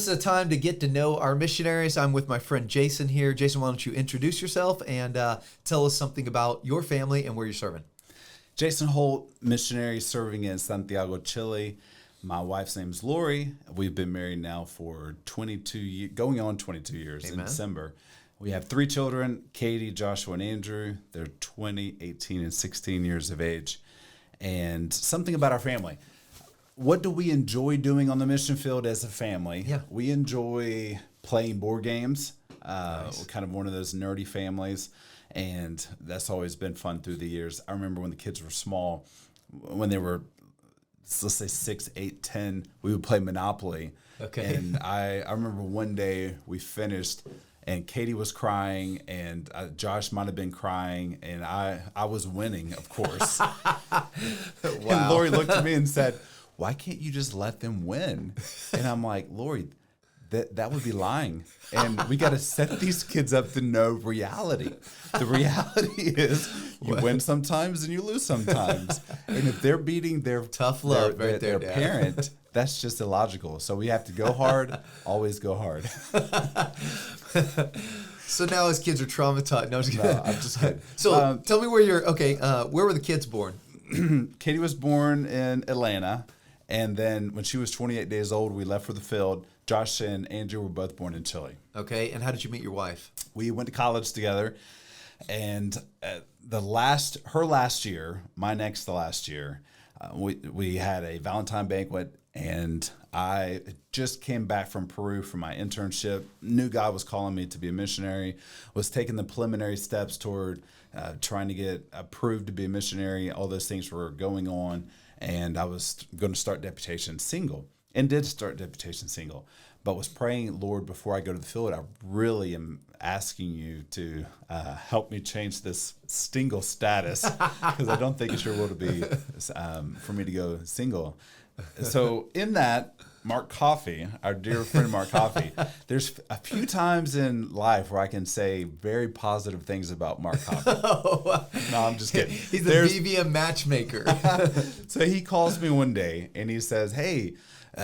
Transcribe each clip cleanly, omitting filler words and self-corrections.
this is a time to get to know our missionaries. I'm with my friend Jason here. Jason, why don't you introduce yourself and tell us something about your family and where you're serving? Jason Holt, missionary serving in Santiago, Chile. My wife's name's Lori. We've been married now for 22 years, going on 22 years. Amen. In December. We have 3 children, Katie, Joshua, and Andrew. They're 20, 18, and 16 years of age. And something about our family. What do we enjoy doing on the mission field as a family? Yeah. We enjoy playing board games. Nice. We're kind of one of those nerdy families, and that's always been fun through the years. I remember when the kids were small, when they were, let's say 6, 8, 10, we would play Monopoly. Okay. And I remember one day we finished, and Katie was crying, and Josh might have been crying, and I was winning, of course. Wow. And Lori looked at me and said, "Why can't you just let them win?" And I'm like, "Lori, that would be lying. And we got to set these kids up to know reality. The reality is you win sometimes and you lose sometimes. And if they're beating their Tough love right there, their Dad. parent, that's just illogical. So we have to go hard, always go hard." So now his kids are traumatized. No, I'm just kidding. So tell me where where were the kids born? Katie was born in Atlanta, and then when she was 28 days old, we left for the field. Josh and Andrew were both born in Chile. Okay, and how did you meet your wife? We went to college together, and her last year, my next to last year, we had a Valentine banquet, and I just came back from Peru for my internship. Knew God was calling me to be a missionary, was taking the preliminary steps toward trying to get approved to be a missionary. All those things were going on, and I was going to start deputation single, and did start deputation single, but was praying, "Lord, before I go to the field, I really am asking you to help me change this single status, because I don't think it's your will to be for me to go single." So in that, Mark Coffey, our dear friend Mark Coffey, there's a few times in life where I can say very positive things about Mark Coffey. No, I'm just kidding. He's the BVM matchmaker. So he calls me one day and he says, "Hey,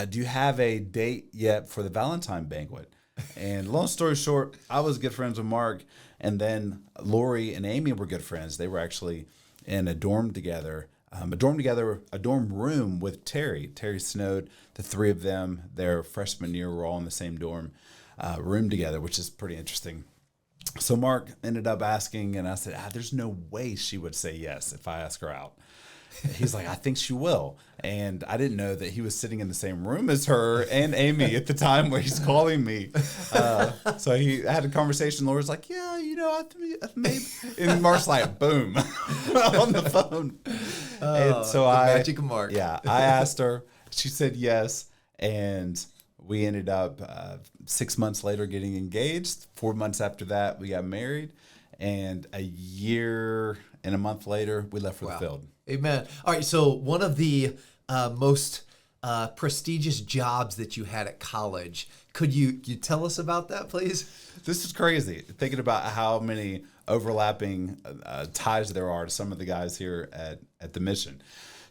do you have a date yet for the Valentine banquet?" And long story short, I was good friends with Mark, and then Lori and Amy were good friends. They were actually in a dorm together. A dorm room with Terry Snowed. The 3 of them, their freshman year, were all in the same dorm room together, which is pretty interesting. So Mark ended up asking, and I said, "There's no way she would say yes if I ask her out." He's like, "I think she will." And I didn't know that he was sitting in the same room as her and Amy at the time where he's calling me. So he had a conversation. Laura's like, "Yeah, maybe." And Mark's like, boom, on the phone. And so magic of Mark. Yeah, I asked her. She said yes. And we ended up 6 months later getting engaged. 4 months after that, we got married. And a year and a month later, we left for the field. Amen. All right, so one of the most prestigious jobs that you had at college, could you tell us about that, please? This is crazy, thinking about how many overlapping ties there are to some of the guys here at the mission.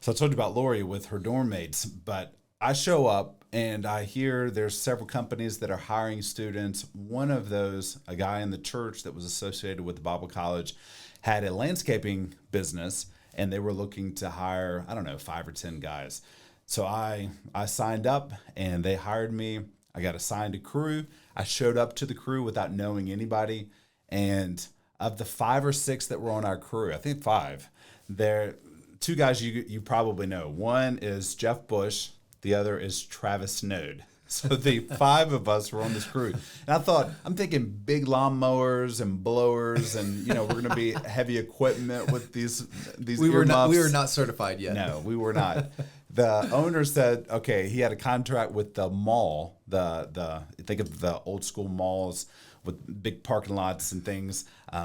So I told you about Lori with her dorm mates, but I show up and I hear there's several companies that are hiring students. One of those, a guy in the church that was associated with the Bible College, had a landscaping business, and they were looking to hire, 5 or 10 guys. So I signed up, and they hired me. I got assigned a crew. I showed up to the crew without knowing anybody. And of the 5 or 6 that were on our crew, I think 5, there 2 guys you probably know. One is Jeff Bush. The other is Travis Snowed. So the 5 of us were on this crew. And I'm thinking big lawnmowers and blowers, and we're going to be heavy equipment with these we were earmuffs. not certified yet. No, we were not. The owner said, okay, he had a contract with the mall, think of the old school malls with big parking lots and things.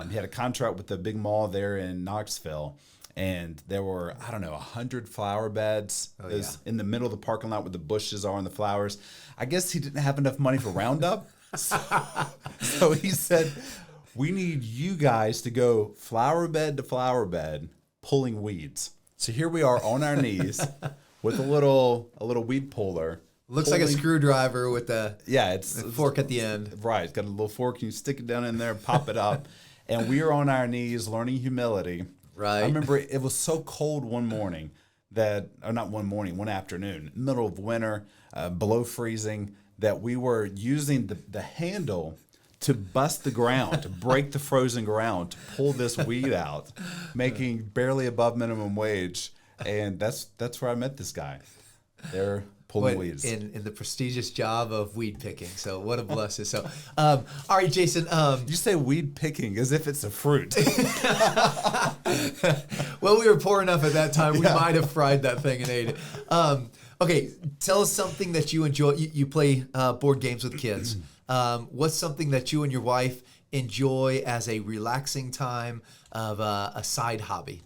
He had a contract with the big mall there in Knoxville. And there were, 100 flower beds in the middle of the parking lot where the bushes are and the flowers. I guess he didn't have enough money for Roundup. So he said, "We need you guys to go flower bed to flower bed pulling weeds." So here we are on our knees with a little weed puller, Looks like a screwdriver with a it's a fork at the end. Right. It's got a little fork. You stick it down in there, pop it up. And we are on our knees learning humility. Right. I remember it was so cold one morning one afternoon, middle of winter, below freezing, that we were using the handle to bust the ground, to break the frozen ground, to pull this weed out, making barely above minimum wage. And that's where I met this guy. They're pulling weeds. In the prestigious job of weed picking. So what a blessing. So, all right, Jason. You say weed picking as if it's a fruit. Well, we were poor enough at that time. We might have fried that thing and ate it. Okay, tell us something that you enjoy. You play board games with kids. What's something that you and your wife enjoy as a relaxing time of a side hobby?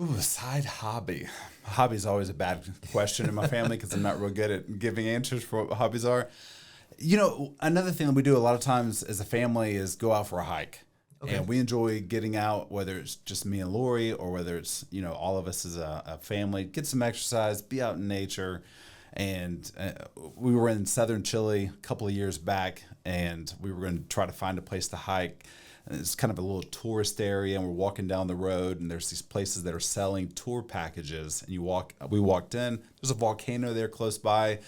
Ooh, a side hobby. Hobby's always a bad question in my family because I'm not real good at giving answers for what hobbies are. You know, another thing that we do a lot of times as a family is go out for a hike. Okay. And we enjoy getting out, whether it's just me and Lori or whether it's, all of us as a family, get some exercise, be out in nature. And we were in southern Chile a couple of years back, and we were going to try to find a place to hike. And it's kind of a little tourist area, and we're walking down the road, and there's these places that are selling tour packages. And we walked in. There's a volcano there close by,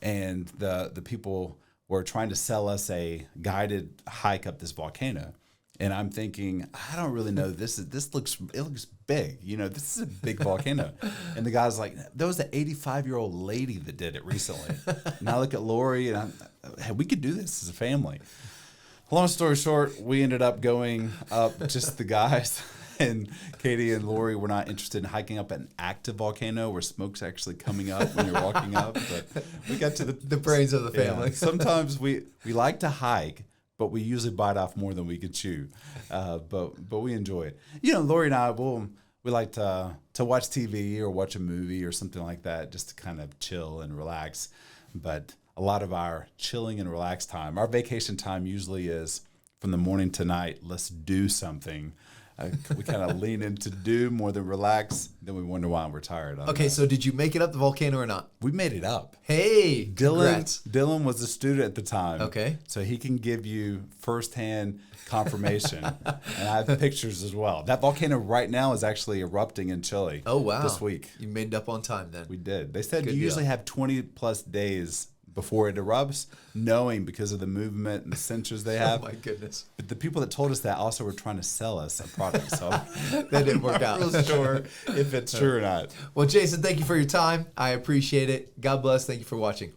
and the people were trying to sell us a guided hike up this volcano. And I'm thinking, I don't really know. It looks big. This is a big volcano. And the guy's like, there was an 85-year-old lady that did it recently. And I look at Lori, and hey, we could do this as a family. Long story short, we ended up going up, just the guys, and Katie and Lori were not interested in hiking up an active volcano where smoke's actually coming up when you're walking up. But we got to the brains of the family. Yeah, sometimes we like to hike, but we usually bite off more than we could chew. But we enjoy it. Lori and I, we like to watch TV or watch a movie or something like that, just to kind of chill and relax. But a lot of our chilling and relaxed time, our vacation time usually is from the morning to night, let's do something. We kind of lean into do more than relax. Then we wonder why we're tired. Okay, so did you make it up the volcano or not? We made it up. Hey, congrats. Dylan was a student at the time. Okay. So he can give you firsthand confirmation. And I have pictures as well. That volcano right now is actually erupting in Chile. Oh, wow. This week. You made it up on time then. We did. They said you usually have 20 plus days before it erupts, knowing because of the movement and the sensors they have. Oh my goodness. But the people that told us that also were trying to sell us a product. So that didn't work out. I'm not real sure if it's true or not. Well, Jason, thank you for your time. I appreciate it. God bless. Thank you for watching.